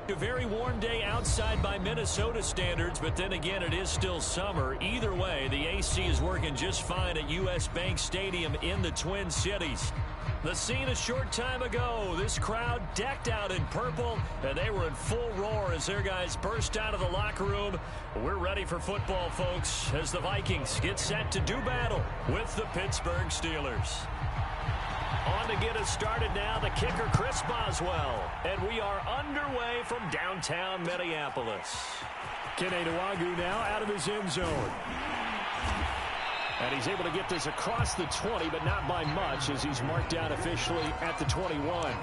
A very warm day outside by Minnesota standards, but then again, it is still summer. Either way, the AC is working just fine at U.S. Bank Stadium in the Twin Cities. The scene a short time ago, this crowd decked out in purple, and they were in full roar as their guys burst out of the locker room. We're ready for football, folks, as the Vikings get set to do battle with the Pittsburgh Steelers. On to get us started now, the kicker, Chris Boswell. And we are underway from downtown Minneapolis. Kene Nwangwu now out of his end zone. And he's able to get this across the 20, but not by much, as he's marked down officially at the 21.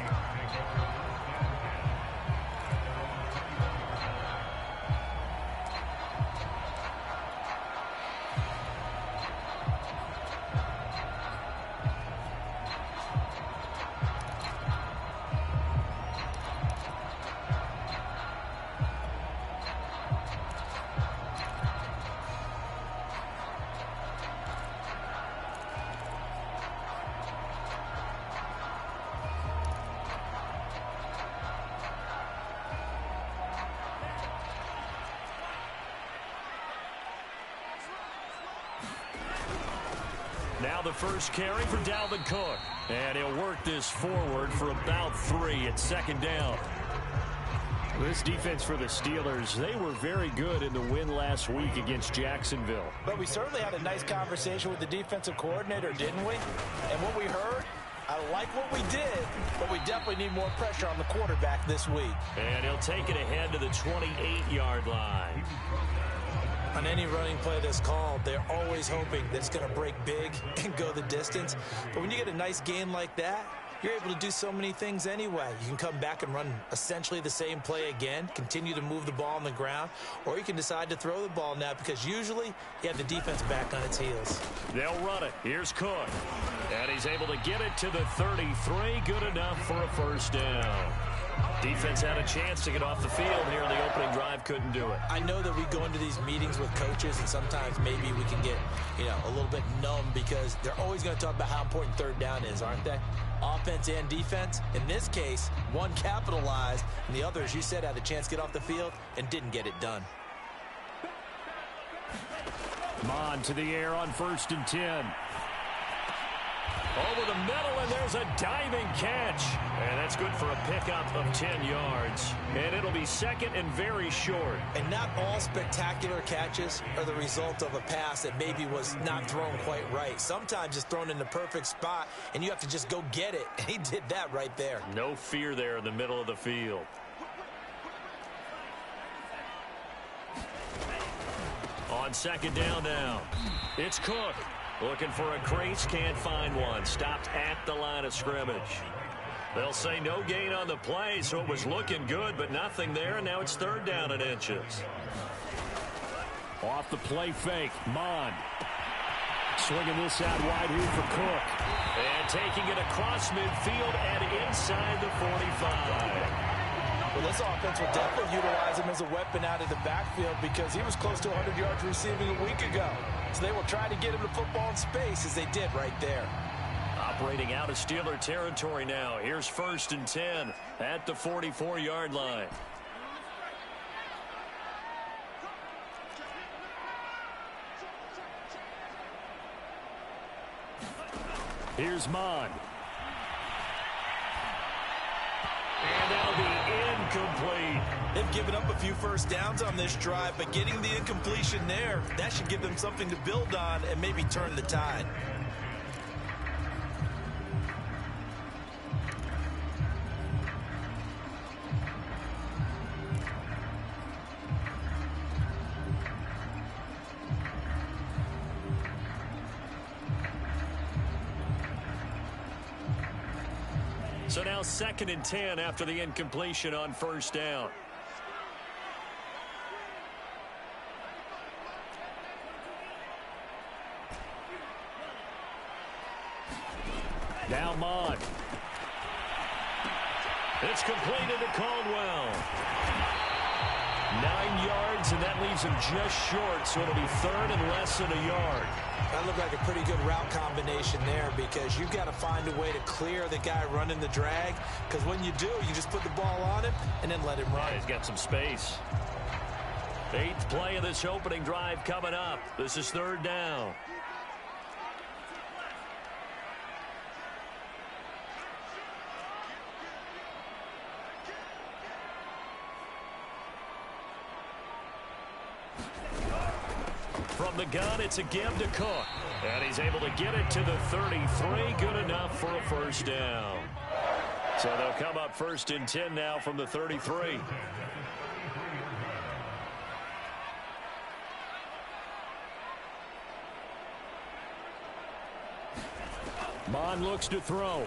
Now the first carry for Dalvin Cook. And he'll work this forward for about 3 at second down. This defense for the Steelers, they were very good in the win last week against Jacksonville. But we certainly had a nice conversation with the defensive coordinator, didn't we? And what we heard, I like what we did, but we definitely need more pressure on the quarterback this week. And he'll take it ahead to the 28-yard line. On any running play that's called, they're always hoping that it's going to break big and go the distance. But when you get a nice gain like that, you're able to do so many things anyway. You can come back and run essentially the same play again, continue to move the ball on the ground, or you can decide to throw the ball now because usually you have the defense back on its heels. They'll run it. Here's Cook. And he's able to get it to the 33. Good enough for a first down. Defense had a chance to get off the field here in the opening drive, couldn't do it. I know that we go into these meetings with coaches, and sometimes maybe we can get, a little bit numb because they're always going to talk about how important third down is, aren't they? Offense and defense. In this case, one capitalized, and the other, as you said, had a chance to get off the field and didn't get it done. Mon to the air on 1st and 10. Over the middle, and there's a diving catch. And that's good for a pickup of 10 yards. And it'll be second and very short. And not all spectacular catches are the result of a pass that maybe was not thrown quite right. Sometimes it's thrown in the perfect spot, and you have to just go get it. And he did that right there. No fear there in the middle of the field. On second down now, it's Cook. Looking for a crease, can't find one. Stopped at the line of scrimmage. They'll say no gain on the play, so it was looking good, but nothing there, and now it's third down and inches. Off the play fake, Mon. Swinging this out wide here for Cook. And taking it across midfield and inside the 45. Well, this offense will definitely utilize him as a weapon out of the backfield because he was close to 100 yards receiving a week ago. So they will try to get him the football in space as they did right there. Operating out of Steeler territory now. Here's 1st and 10 at the 44-yard line. Here's Mon. And that'll be incomplete. They've given up a few first downs on this drive, but getting the incompletion there, that should give them something to build on and maybe turn the tide. So now 2nd and 10 after the incompletion on 1st down. Now Mon. It's completed to Caldwell. 9 yards yards, and that leaves him just short, so it'll be third and less than a yard. That looked like a pretty good route combination there because you've got to find a way to clear the guy running the drag, because when you do, you just put the ball on him and then let him run. Yeah, he's got some space. 8th play of this opening drive coming up. This is third down. From the gun, it's a give to Cook. And he's able to get it to the 33. Good enough for a first down. So they'll come up 1st and 10 now from the 33. Mond looks to throw.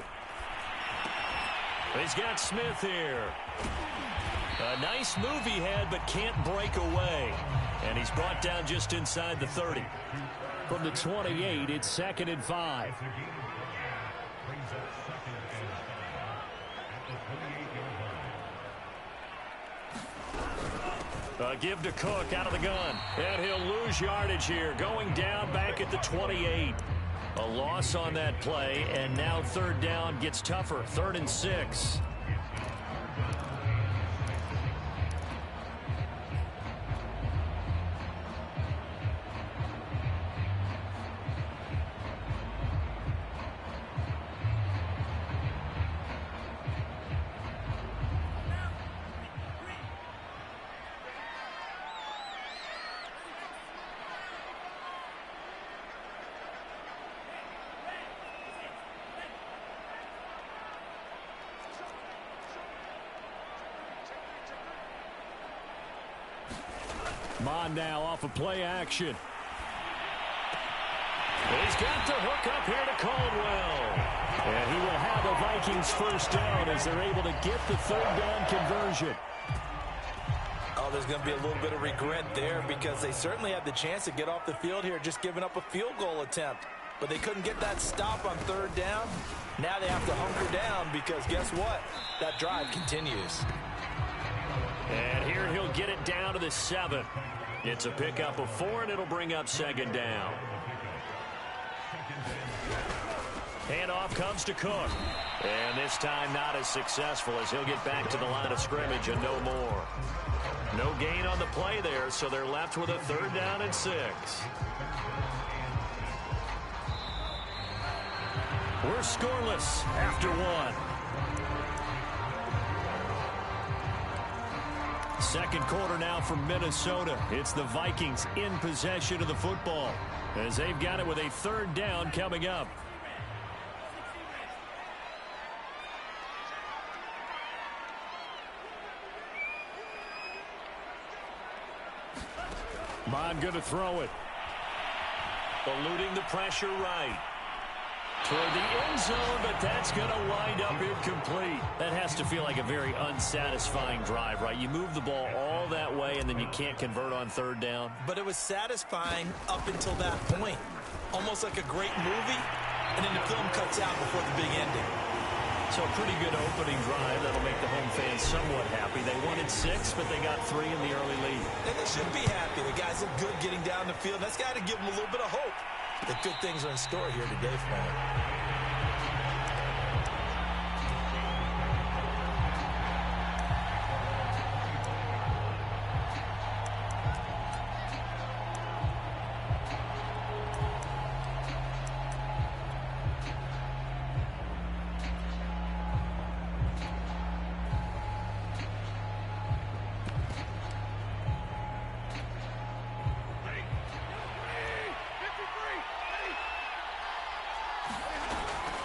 He's got Smith here. A nice move he had, but can't break away. And he's brought down just inside the 30. From the 28, it's 2nd and 5. A give to Cook out of the gun. And he'll lose yardage here. Going down back at the 28. A loss on that play, and now third down gets tougher. 3rd and 6. Mond now off of play action. He's got the hook up here to Caldwell. And he will have a Vikings first down as they're able to get the third down conversion. Oh, there's going to be a little bit of regret there because they certainly had the chance to get off the field here, just giving up a field goal attempt. But they couldn't get that stop on third down. Now they have to hunker down because guess what? That drive continues. And here he'll get it down to the 7. It's a pickup of 4, and it'll bring up 2nd down. Handoff comes to Cook. And this time not as successful as he'll get back to the line of scrimmage and no more. No gain on the play there, so they're left with a 3rd down and 6. We're scoreless after 1. Second quarter now from Minnesota. It's the Vikings in possession of the football as they've got it with a 3rd down coming up. Mond going to throw it. Eluding the pressure right. Toward the end zone, but that's going to wind up incomplete. That has to feel like a very unsatisfying drive, right? You move the ball all that way, and then you can't convert on 3rd down. But it was satisfying up until that point. Almost like a great movie, and then the film cuts out before the big ending. So a pretty good opening drive. That'll make the home fans somewhat happy. They wanted 6, but they got 3 in the early lead. And they should be happy. The guys look good getting down the field. That's got to give them a little bit of hope that good things are in store here today for them.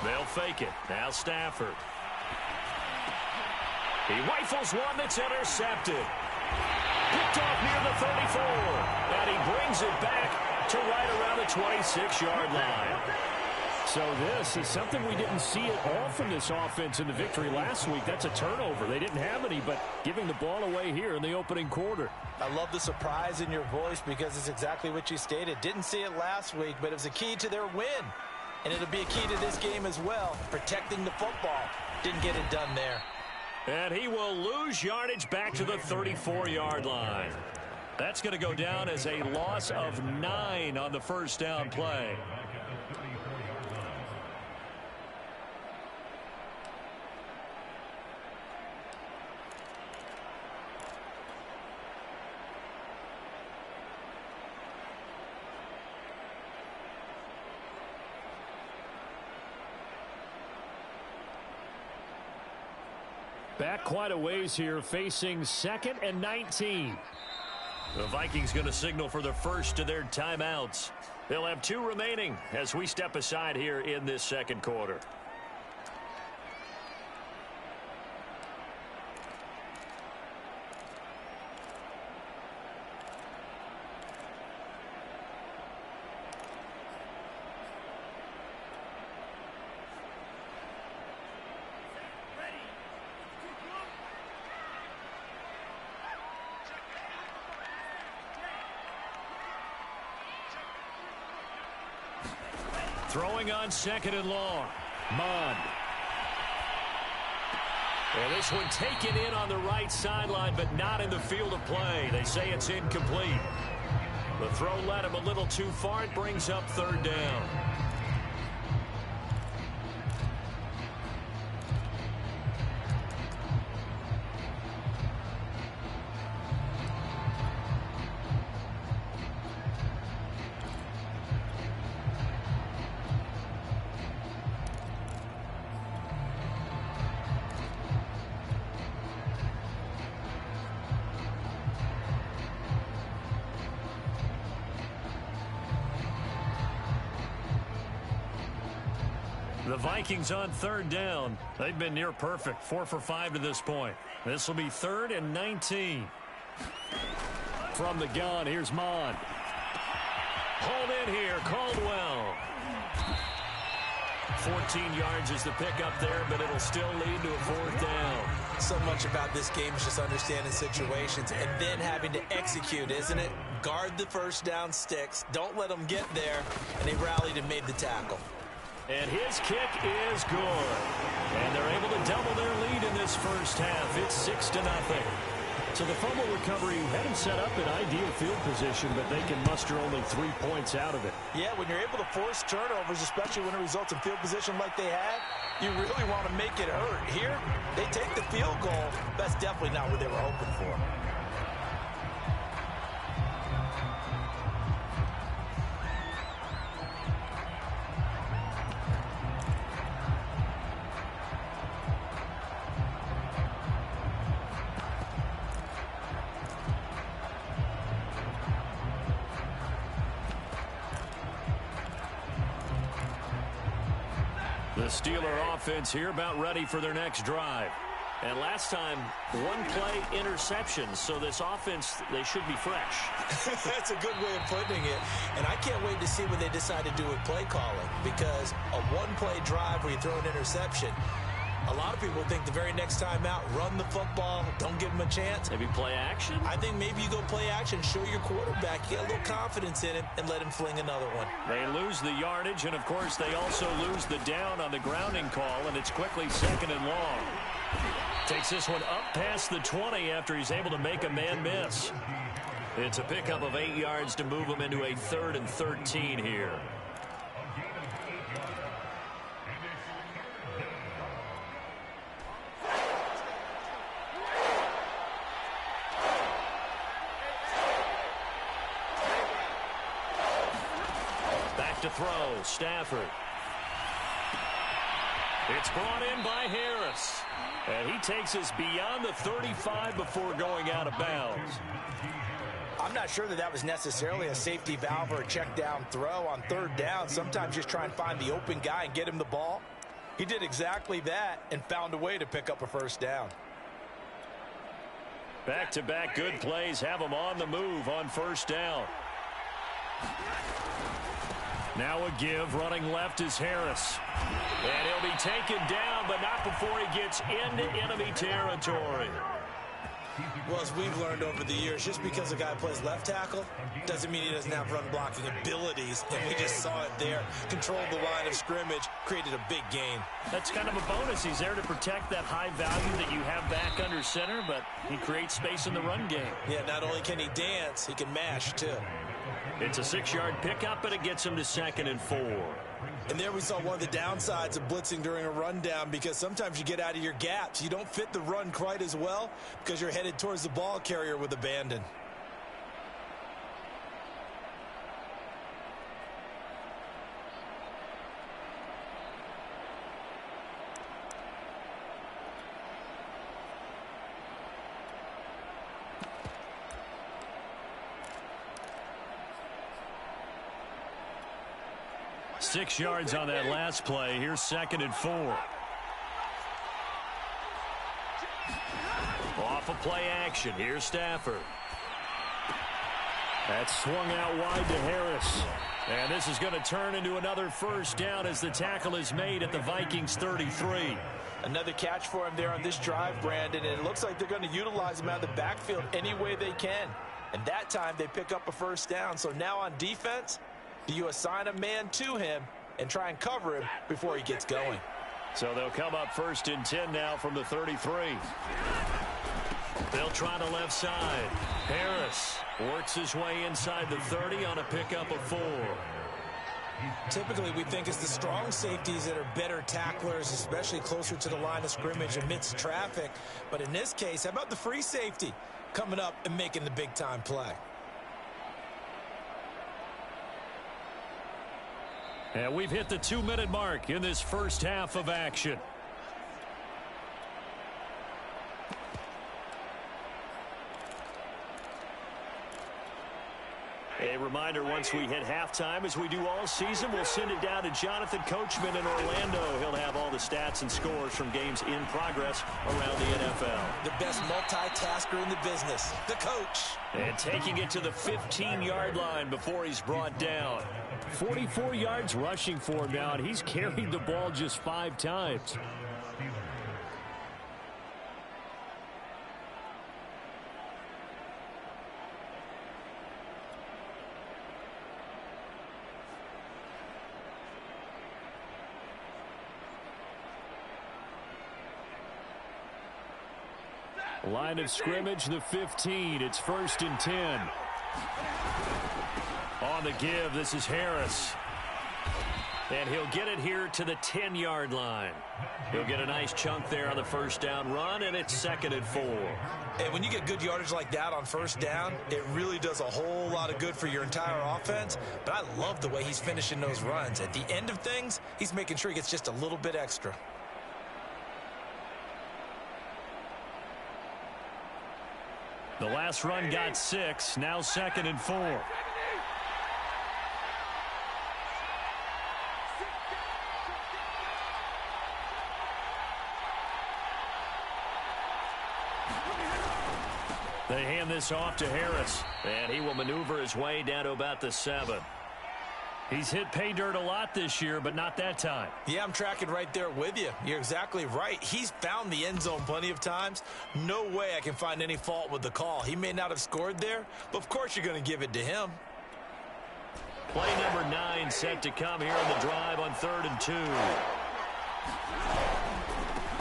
They'll fake it. Now Stafford. He rifles one that's intercepted. Picked off near the 34. And he brings it back to right around the 26-yard line. So this is something we didn't see at all from this offense in the victory last week. That's a turnover. They didn't have any, but giving the ball away here in the opening quarter. I love the surprise in your voice because it's exactly what you stated. Didn't see it last week, but it was a key to their win. And it'll be a key to this game as well, protecting the football. Didn't get it done there. And he will lose yardage back to the 34-yard line. That's going to go down as a loss of 9 on the first down play. Back quite a ways here, facing 2nd and 19. The Vikings going to signal for the first of their timeouts. They'll have 2 remaining as we step aside here in this second quarter. Throwing on 2nd and long. Mond. And this one taken in on the right sideline, but not in the field of play. They say it's incomplete. The throw led him a little too far. It brings up 3rd down. The Vikings on 3rd down. They've been near perfect. 4 for 5 to this point. This will be 3rd and 19. From the gun, here's Mond. Hold in here, Caldwell. 14 yards is the pickup there, but it'll still lead to a 4th down. So much about this game is just understanding situations and then having to execute, isn't it? Guard the first down sticks. Don't let them get there. And they rallied and made the tackle. And his kick is good. And they're able to double their lead in this first half. It's 6-0. So the fumble recovery had him set up in ideal field position, but they can muster only 3 points out of it. Yeah, when you're able to force turnovers, especially when it results in field position like they had, you really want to make it hurt. Here, they take the field goal. That's definitely not what they were hoping for. The Steeler offense here about ready for their next drive. And last time, 1-play interception. So this offense, they should be fresh. That's a good way of putting it. And I can't wait to see what they decide to do with play calling. Because a 1-play drive where you throw an interception, a lot of people think the very next time out, run the football, don't give them a chance. Maybe play action? I think maybe you go play action, show your quarterback, get a little confidence in him, and let him fling another one. They lose the yardage, and of course they also lose the down on the grounding call, and it's quickly 2nd and long. Takes this one up past the 20 after he's able to make a man miss. It's a pickup of 8 yards to move him into a 3rd and 13 here. To throw, Stafford. It's brought in by Harris. And he takes us beyond the 35 before going out of bounds. I'm not sure that was necessarily a safety valve or a check down throw on 3rd down. Sometimes just try and find the open guy and get him the ball. He did exactly that and found a way to pick up a 1st down. Back-to-back good plays have him on the move on 1st down. Now a give, running left is Harris. And he'll be taken down, but not before he gets into enemy territory. Well, as we've learned over the years, just because a guy plays left tackle doesn't mean he doesn't have run blocking abilities. And we just saw it there. Controlled the line of scrimmage, created a big gain. That's kind of a bonus. He's there to protect that high value that you have back under center, but he creates space in the run game. Yeah, not only can he dance, he can mash, too. It's a 6-yard pickup, and it gets him to 2nd and 4. And there we saw one of the downsides of blitzing during a rundown, because sometimes you get out of your gaps. You don't fit the run quite as well because you're headed towards the ball carrier with abandon. Six yards on that last play. Here's 2nd and 4. Off of play action. Here's Stafford. That's swung out wide to Harris. And this is going to turn into another first down as the tackle is made at the Vikings 33. Another catch for him there on this drive, Brandon, and it looks like they're going to utilize him out of the backfield any way they can. And that time they pick up a first down. So now on defense, do you assign a man to him and try and cover him before he gets going? So they'll come up 1st and 10 now from the 33. They'll try the left side. Harris works his way inside the 30 on a pickup of 4. Typically, we think it's the strong safeties that are better tacklers, especially closer to the line of scrimmage amidst traffic. But in this case, how about the free safety coming up and making the big-time play? And we've hit the 2-minute mark in this first half of action. A reminder, once we hit halftime, as we do all season, we'll send it down to Jonathan Coachman in Orlando. He'll have all the stats and scores from games in progress around the NFL. The best multitasker in the business, the coach. And taking it to the 15-yard line before he's brought down. 44 yards rushing for him now, and he's carried the ball just 5 times. Line of scrimmage, the 15. It's 1st and 10. On the give, this is Harris. And he'll get it here to the 10-yard line. He'll get a nice chunk there on the first down run, and it's 2nd and 4. And when you get good yardage like that on first down, it really does a whole lot of good for your entire offense. But I love the way he's finishing those runs. At the end of things, he's making sure he gets just a little bit extra. The last run got 6, now 2nd and 4. They hand this off to Harris, and he will maneuver his way down to about the 7. He's hit pay dirt a lot this year, but not that time. Yeah, I'm tracking right there with you. You're exactly right. He's found the end zone plenty of times. No way I can find any fault with the call. He may not have scored there, but of course you're going to give it to him. Play number 9 set to come here on the drive on 3rd and 2.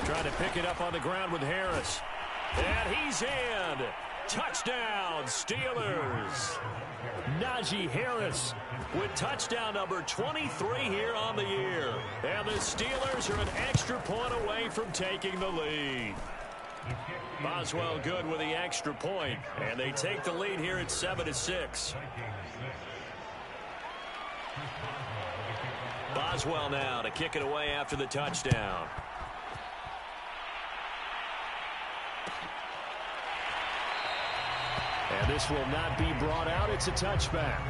Trying to pick it up on the ground with Harris. And he's in. Touchdown, Steelers. Najee Harris with touchdown number 23 here on the year. And the Steelers are an extra point away from taking the lead. Boswell good with the extra point, and they take the lead here at 7-6. Boswell now to kick it away after the touchdown. And this will not be brought out. It's a touchback.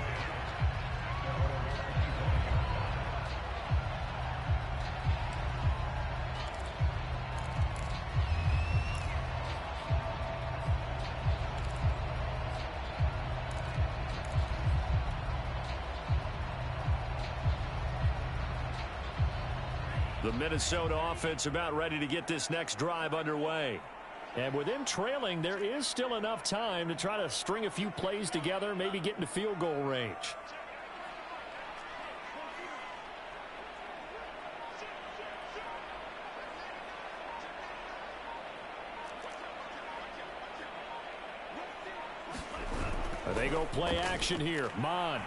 The Minnesota offense about ready to get this next drive underway. And with them trailing, there is still enough time to try to string a few plays together, maybe get into field goal range. They go play action here. Mon.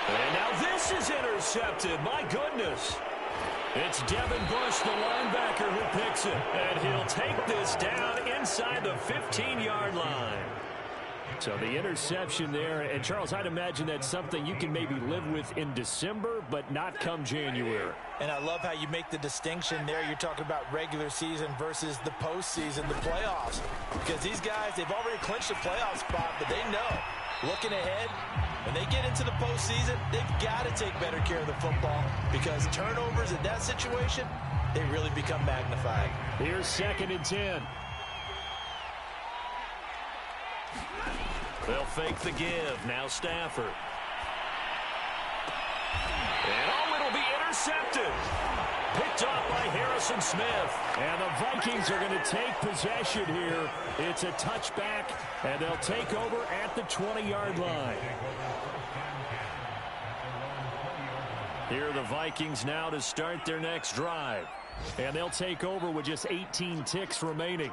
And now this is intercepted. My goodness. It's Devin Bush, the linebacker, who picks it. And he'll take this down inside the 15-yard line. So the interception there. And, Charles, I'd imagine that's something you can maybe live with in December, but not come January. And I love how you make the distinction there. You're talking about regular season versus the postseason, the playoffs. Because these guys, they've already clinched a playoff spot, but they know, looking ahead, when they get into the postseason, they've got to take better care of the football because turnovers in that situation, they really become magnified. Here's 2nd and 10. They'll fake the give. Now Stafford. And it'll be intercepted. Picked off by Harrison Smith. And the Vikings are going to take possession here. It's a touchback, and they'll take over at the 20-yard line. Here are the Vikings now to start their next drive. And they'll take over with just 18 ticks remaining.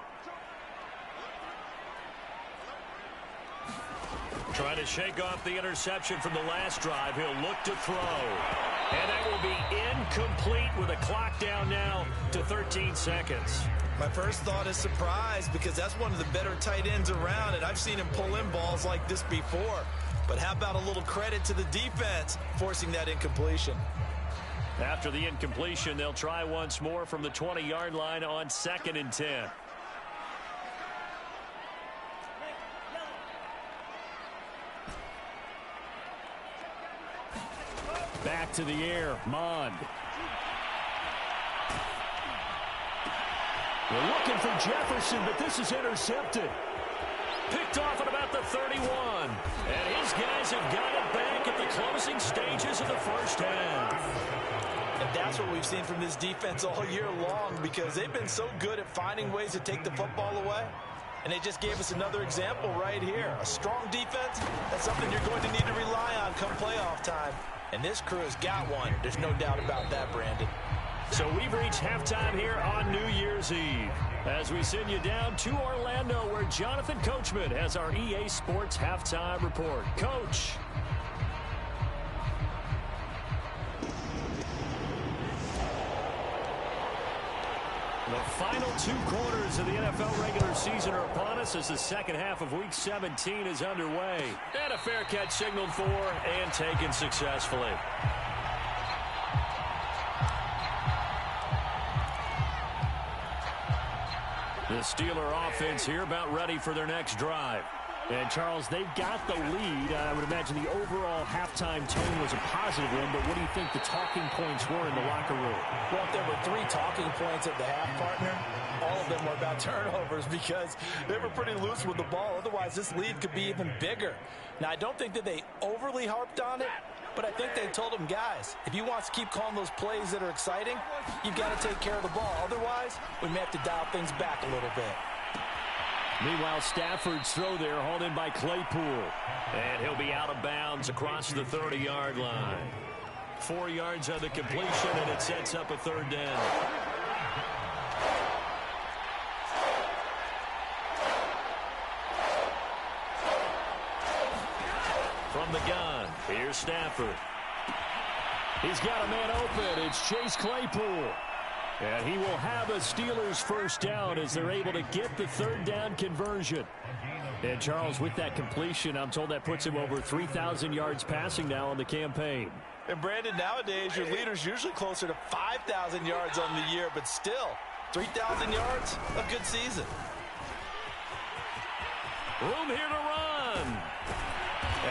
Trying to shake off the interception from the last drive. He'll look to throw. And that will be incomplete with a clock down now to 13 seconds. My first thought is surprise because that's one of the better tight ends around, and I've seen him pull in balls like this before. But how about a little credit to the defense forcing that incompletion? After the incompletion, they'll try once more from the 20-yard line on 2nd and 10. Back to the air, Mond. We're looking for Jefferson, but this is intercepted. Picked off at about the 31. And his guys have got it back at the closing stages of the first half. And that's what we've seen from this defense all year long because they've been so good at finding ways to take the football away. And they just gave us another example right here. A strong defense, that's something you're going to need to rely on come playoff time. And this crew has got one. There's no doubt about that, Brandon. So we've reached halftime here on New Year's Eve. As we send you down to Orlando where Jonathan Coachman has our EA Sports Halftime Report. Coach. The final 2 quarters of the NFL regular season are upon us as the second half of Week 17 is underway. And a fair catch signaled for and taken successfully. The Steeler offense here about ready for their next drive. And, Charles, they've got the lead. I would imagine the overall halftime tone was a positive one, but what do you think the talking points were in the locker room? Well, if there were 3 talking points at the half, partner, all of them were about turnovers because they were pretty loose with the ball. Otherwise, this lead could be even bigger. Now, I don't think that they overly harped on it, but I think they told them, guys, if you want to keep calling those plays that are exciting, you've got to take care of the ball. Otherwise, we may have to dial things back a little bit. Meanwhile, Stafford's throw there hauled in by Claypool. And he'll be out of bounds across the 30-yard line. 4 yards on the completion, and it sets up a 3rd down. From the gun, here's Stafford. He's got a man open. It's Chase Claypool. And he will have a Steelers first down as they're able to get the 3rd down conversion. And, Charles, with that completion, I'm told that puts him over 3,000 yards passing now on the campaign. And, Brandon, nowadays your leader's usually closer to 5,000 yards on the year, but still, 3,000 yards, a good season. Room here to run.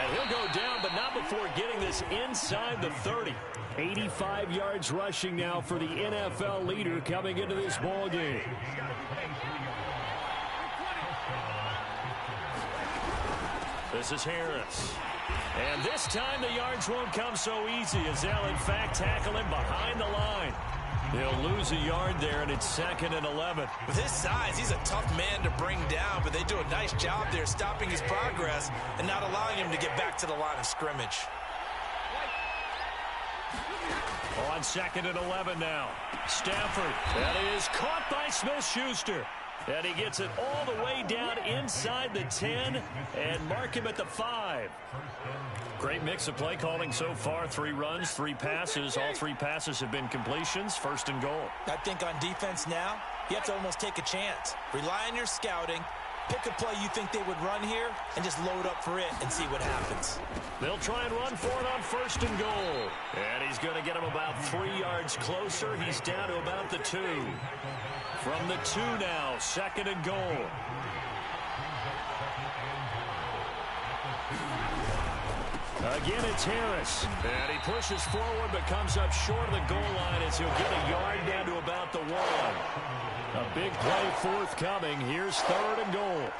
And he'll go down, but not before getting this inside the 30. 85 yards rushing now for the NFL leader coming into this ball game. This is Harris. And this time the yards won't come so easy as they'll, in fact, tackle him behind the line. He'll lose a yard there, and it's 2nd and 11. With his size, he's a tough man to bring down, but they do a nice job there stopping his progress and not allowing him to get back to the line of scrimmage. On 2nd and 11 now. Stafford. That is caught by Smith-Schuster. And he gets it all the way down inside the 10 and mark him at the 5. Great mix of play calling so far. 3 runs, 3 passes. All 3 passes have been completions. 1st and goal. I think on defense now, you have to almost take a chance. Rely on your scouting. Pick a play you think they would run here and just load up for it and see what happens. They'll try and run for it on 1st and goal. And he's going to get him about 3 yards closer. He's down to about the 2. From the 2 now, 2nd and goal. Again, it's Harris. And he pushes forward but comes up short of the goal line as he'll get a yard down to about the 1. A big play forthcoming. Here's 3rd and goal.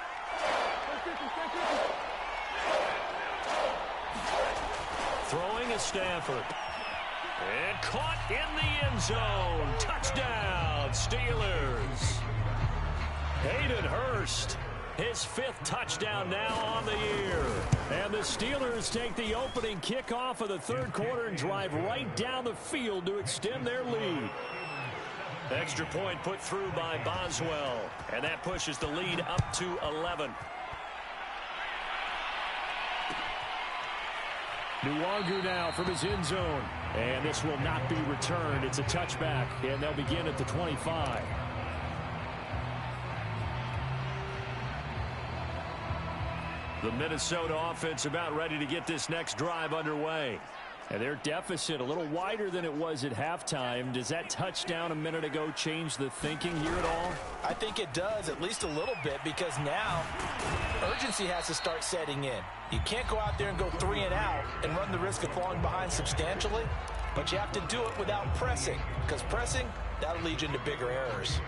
Throwing is Stafford. And caught in the end zone. Touchdown, Steelers. Hayden Hurst, his 5th touchdown now on the year. And the Steelers take the opening kickoff of the 3rd quarter and drive right down the field to extend their lead. Extra point put through by Boswell. And that pushes the lead up to 11. Nwangu now from his end zone. And this will not be returned. It's a touchback, and they'll begin at the 25. The Minnesota offense about ready to get this next drive underway. And their deficit a little wider than it was at halftime. Does that touchdown a minute ago change the thinking here at all? I think it does, at least a little bit, because now urgency has to start setting in. You can't go out there and go 3 and out and run the risk of falling behind substantially, but you have to do it without pressing, because pressing, that'll lead you into bigger errors.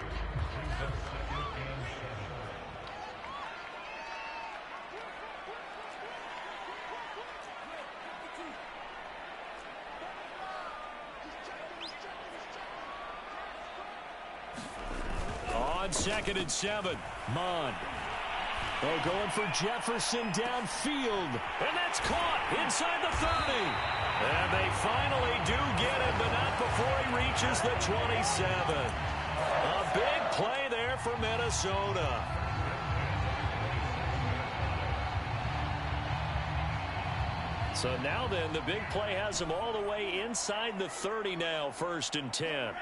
On 2nd and 7, Mond. Oh, going for Jefferson downfield. And that's caught inside the 30. And they finally do get it, but not before he reaches the 27. A big play there for Minnesota. So now then, the big play has him all the way inside the 30 now, 1st and 10.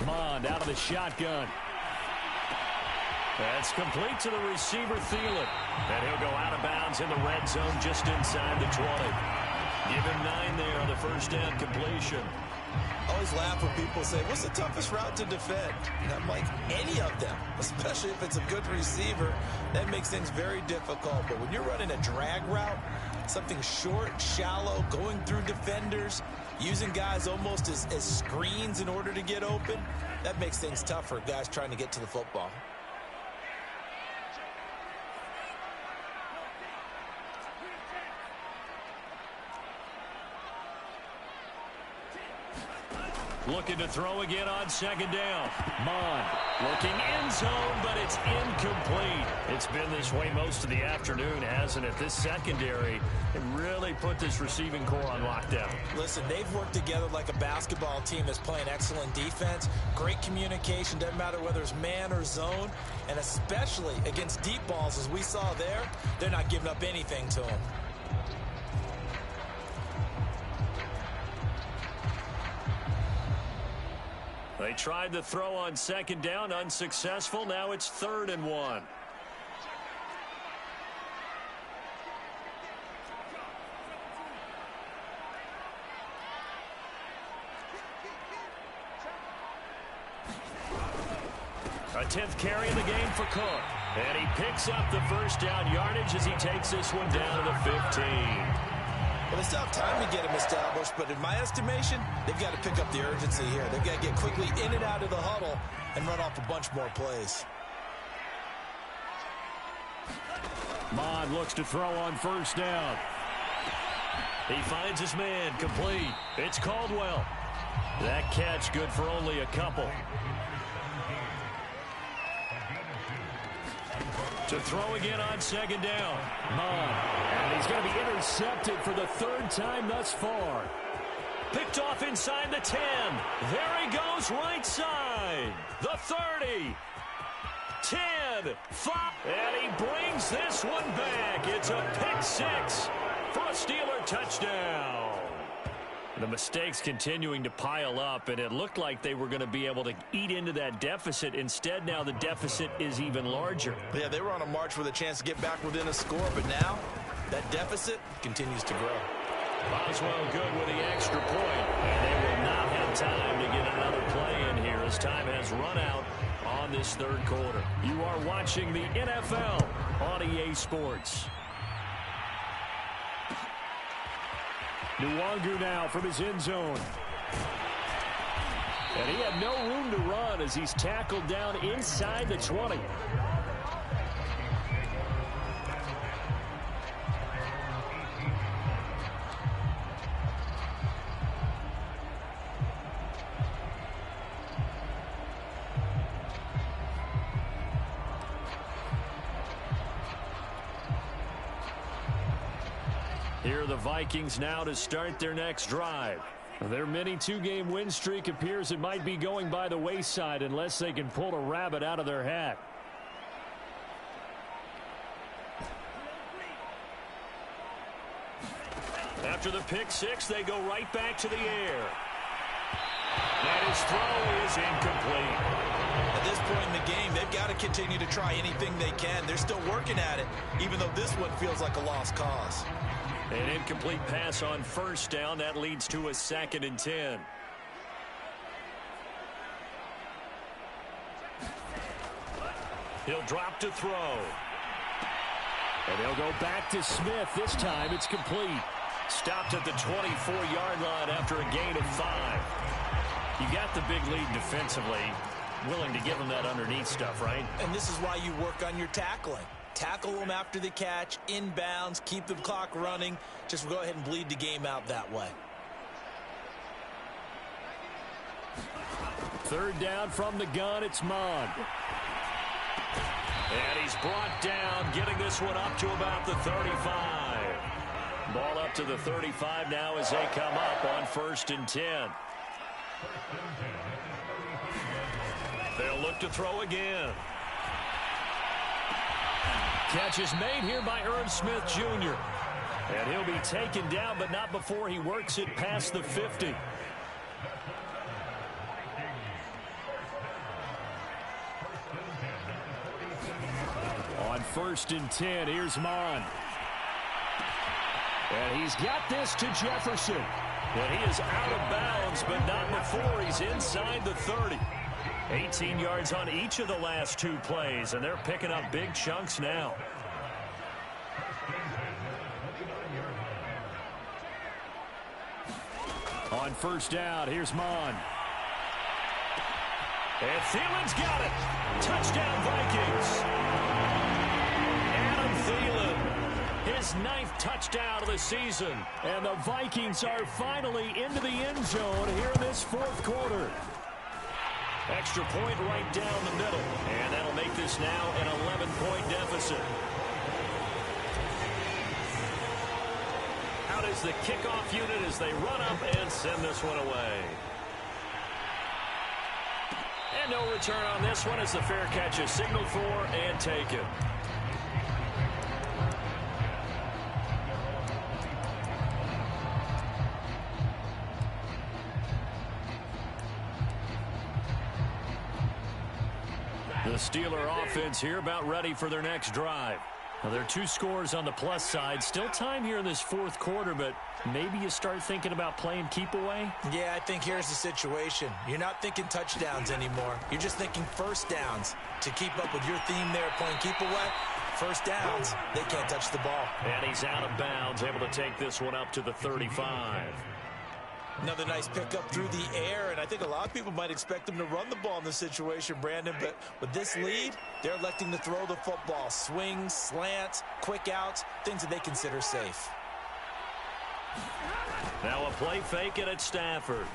Mond out of the shotgun. That's complete to the receiver, Thielen. And he'll go out of bounds in the red zone just inside the 20. Give him 9 there on the 1st down completion. I always laugh when people say, what's the toughest route to defend? And I'm like, any of them, especially if it's a good receiver. That makes things very difficult. But when you're running a drag route, something short, shallow, going through defenders, using guys almost as screens in order to get open, that makes things tough for guys trying to get to the football. Looking to throw again on 2nd down. Mond looking end zone, but it's incomplete. It's been this way most of the afternoon, hasn't it? This secondary can really put this receiving core on lockdown. Listen, they've worked together like a basketball team that's playing excellent defense. Great communication, doesn't matter whether it's man or zone. And especially against deep balls, as we saw there, they're not giving up anything to them. They tried the throw on 2nd down, unsuccessful. Now it's 3rd and 1. A 10th carry in the game for Cook. And he picks up the 1st down yardage as he takes this one down to the 15. Well, they still have time to get him established, but in my estimation, they've got to pick up the urgency here. They've got to get quickly in and out of the huddle and run off a bunch more plays. Mond looks to throw on 1st down. He finds his man, complete. It's Caldwell. That catch good for only a couple. To throw again on second down. And he's going to be intercepted for the third time thus far. Picked off inside the 10. There he goes, right side. The 30. 10. 5. And he brings this one back. It's a pick six for a Steeler touchdown. The mistakes continuing to pile up, and it looked like they were going to be able to eat into that deficit. Instead, now the deficit is even larger. Yeah, they were on a march with a chance to get back within a score, but now that deficit continues to grow. Boswell good with the extra point, and they will not have time to get another play in here as time has run out on this third quarter. You are watching the NFL on EA Sports. Nwangu now from his end zone. And he had no room to run as he's tackled down inside the 20. Here are the Vikings now to start their next drive. Their mini two-game win streak appears it might be going by the wayside unless they can pull a rabbit out of their hat. After the pick six, they go right back to the air. And his throw is incomplete. At this point in the game, they've got to continue to try anything they can. They're still working at it, even though this one feels like a lost cause. An incomplete pass on first down. That leads to a 2nd and 10. He'll drop to throw. And he'll go back to Smith. This time it's complete. Stopped at the 24-yard line after a gain of 5. You got the big lead defensively. Willing to give him that underneath stuff, right? And this is why you work on your tackling. Tackle them after the catch, inbounds, keep the clock running. Just go ahead and bleed the game out that way. Third down from the gun, it's Mond. And he's brought down, getting this one up to about the 35. Ball up to the 35 now as they come up on 1st and 10. They'll look to throw again. Catch is made here by Irv Smith Jr. And he'll be taken down, but not before he works it past the 50. On 1st and 10, here's Mond. And he's got this to Jefferson. And he is out of bounds, but not before he's inside the 30. 18 yards on each of the last 2 plays, and they're picking up big chunks now. On 1st down, here's Mond. And Thielen's got it. Touchdown, Vikings. Adam Thielen, his 9th touchdown of the season. And the Vikings are finally into the end zone here in this 4th quarter. Extra point right down the middle. And that'll make this now an 11-point deficit. Out is the kickoff unit as they run up and send this one away. And no return on this one as the fair catch is signaled for and taken. The Steeler offense here about ready for their next drive. Now, there are 2 scores on the plus side. Still time here in this 4th quarter, but maybe you start thinking about playing keep away? Yeah, I think here's the situation. You're not thinking touchdowns anymore. You're just thinking first downs. To keep up with your theme there, playing keep away, first downs, they can't touch the ball. And he's out of bounds, able to take this one up to the 35. Another nice pickup through the air, and I think a lot of people might expect them to run the ball in this situation, Brandon, but with this lead, they're electing to throw the football. Swings, slants, quick outs, things that they consider safe. Now a play fake it at Stafford.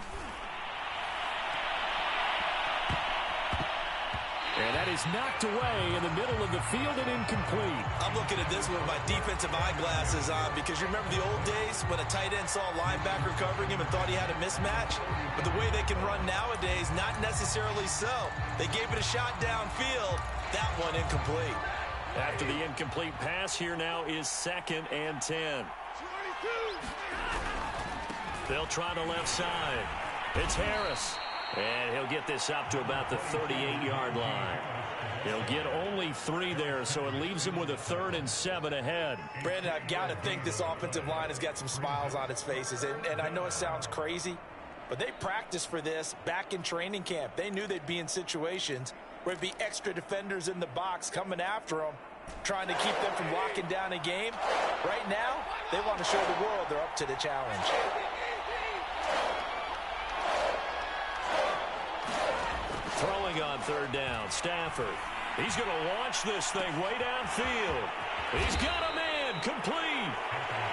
And that is knocked away in the middle of the field and incomplete. I'm looking at this with my defensive eyeglasses on because you remember the old days when a tight end saw a linebacker covering him and thought he had a mismatch? But the way they can run nowadays, not necessarily so. They gave it a shot downfield. That one incomplete. After the incomplete pass, here now is 2nd and 10. They'll try the left side. It's Harris. And he'll get this up to about the 38-yard line. He'll get only 3 there, so it leaves him with a 3rd and 7 ahead. Brandon, I've got to think this offensive line has got some smiles on its faces. And I know it sounds crazy, but they practiced for this back in training camp. They knew they'd be in situations where there'd be extra defenders in the box coming after them, trying to keep them from locking down a game. Right now, they want to show the world they're up to the challenge. Throwing on 3rd down, Stafford. He's going to launch this thing way downfield. He's got a man complete.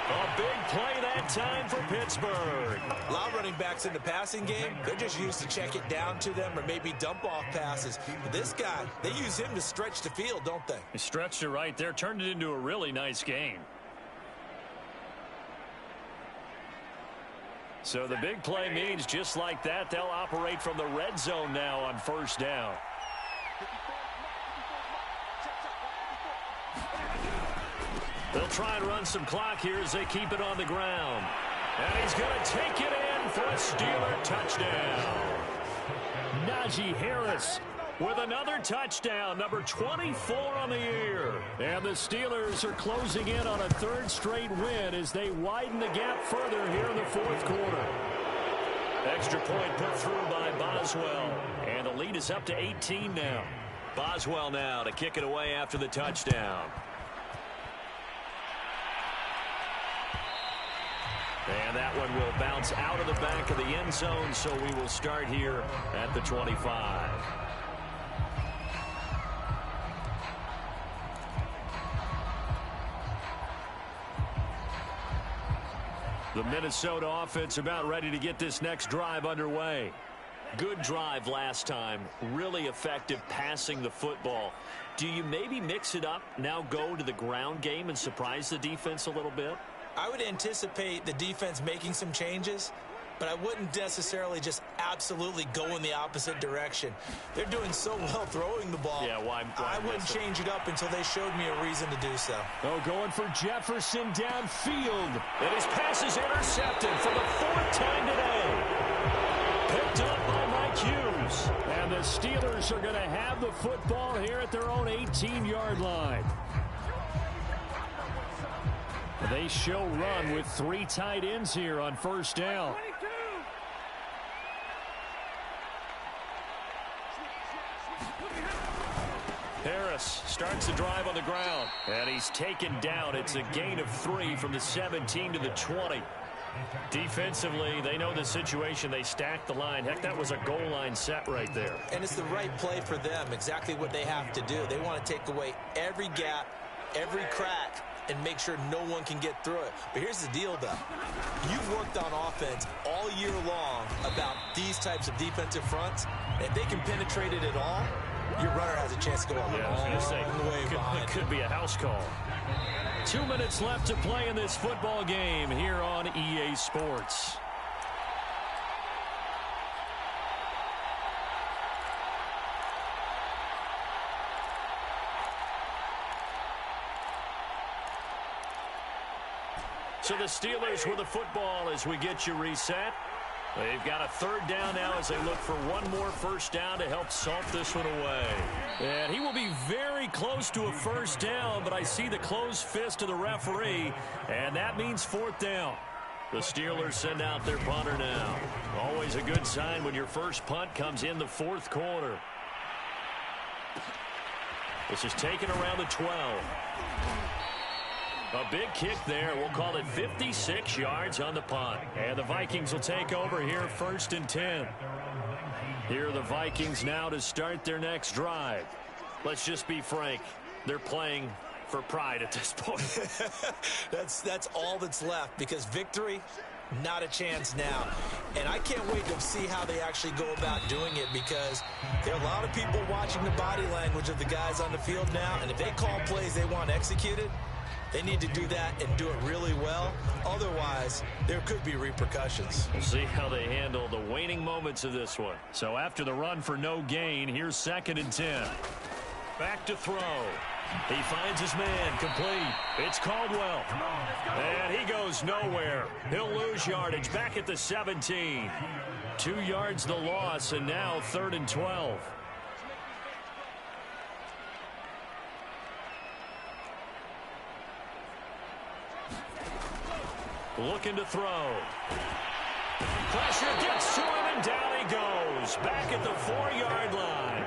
A big play that time for Pittsburgh. A lot of running backs in the passing game, they're just used to check it down to them or maybe dump off passes. But this guy, they use him to stretch the field, don't they? He stretched it right there, turned it into a really nice game. So the big play means just like that, they'll operate from the red zone now on 1st down. They'll try and run some clock here as they keep it on the ground. And he's going to take it in for a Steeler touchdown. Najee Harris with another touchdown, number 24 on the year. And the Steelers are closing in on a 3rd straight win as they widen the gap further here in the 4th quarter. Extra point put through by Boswell. And the lead is up to 18 now. Boswell now to kick it away after the touchdown. And that one will bounce out of the back of the end zone, so we will start here at the 25. The Minnesota offense about ready to get this next drive underway. Good drive last time. Really effective passing the football. Do you maybe mix it up, now go to the ground game and surprise the defense a little bit? I would anticipate the defense making some changes, but I wouldn't necessarily just absolutely go in the opposite direction. They're doing so well throwing the ball. Yeah, well, I wouldn't change it up until they showed me a reason to do so. Oh, going for Jefferson downfield. And his pass is intercepted for the 4th time today. Picked up by Mike Hughes. And the Steelers are going to have the football here at their own 18-yard line. They show run with 3 tight ends here on 1st down. Harris starts the drive on the ground. And he's taken down. It's a gain of 3 from the 17 to the 20. Defensively, they know the situation. They stack the line. Heck, that was a goal line set right there. And it's the right play for them, exactly what they have to do. They want to take away every gap, every crack, and make sure no one can get through it. But here's the deal, though. You've worked on offense all year long about these types of defensive fronts. If they can penetrate it at all, your runner has a chance to go a long way behind. It could be a house call. 2 minutes left to play in this football game here on EA Sports. So the Steelers with the football as we get you reset. They've got a 3rd down now as they look for one more 1st down to help salt this one away. And he will be very close to a 1st down, but I see the closed fist of the referee, and that means 4th down. The Steelers send out their punter now. Always a good sign when your first punt comes in the 4th quarter. This is taken around the 12. A big kick there. We'll call it 56 yards on the punt. And the Vikings will take over here 1st and 10. Here are the Vikings now to start their next drive. Let's just be frank. They're playing for pride at this point. That's all that's left, because victory, not a chance now. And I can't wait to see how they actually go about doing it, because there are a lot of people watching the body language of the guys on the field now, and if they call plays they want executed, they need to do that and do it really well. Otherwise, there could be repercussions. We'll see how they handle the waning moments of this one. So after the run for no gain, here's 2nd and 10. Back to throw. He finds his man, complete. It's Caldwell. And he goes nowhere. He'll lose yardage back at the 17. 2 yards the loss, and now 3rd and 12. Looking to throw. Pressure gets to him, and down he goes. Back at the 4-yard line.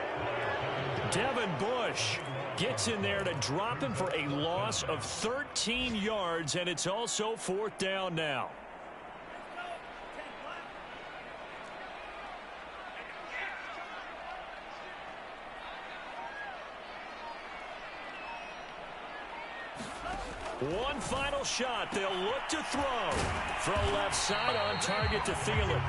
Devin Bush gets in there to drop him for a loss of 13 yards, and it's also 4th down now. One final shot. They'll look to throw. Throw left side on target to Thielen.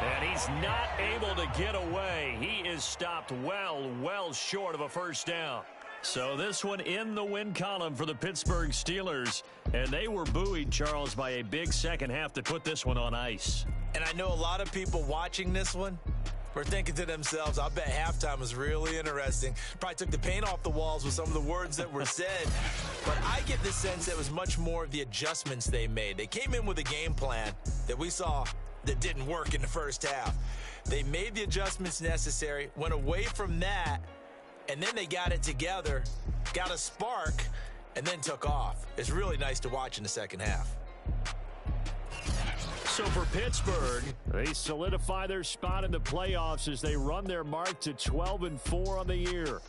And he's not able to get away. He is stopped well short of a 1st down. So this one in the win column for the Pittsburgh Steelers. And they were buoyed, Charles, by a big second half to put this one on ice. And I know a lot of people watching this one were thinking to themselves, I bet halftime was really interesting. Probably took the paint off the walls with some of the words that were said. But I get the sense that it was much more of the adjustments they made. They came in with a game plan that we saw that didn't work in the first half. They made the adjustments necessary, went away from that, and then they got it together, got a spark, and then took off. It's really nice to watch in the second half. So for Pittsburgh, they solidify their spot in the playoffs as they run their mark to 12-4 on the year.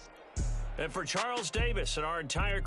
And for Charles Davis and our entire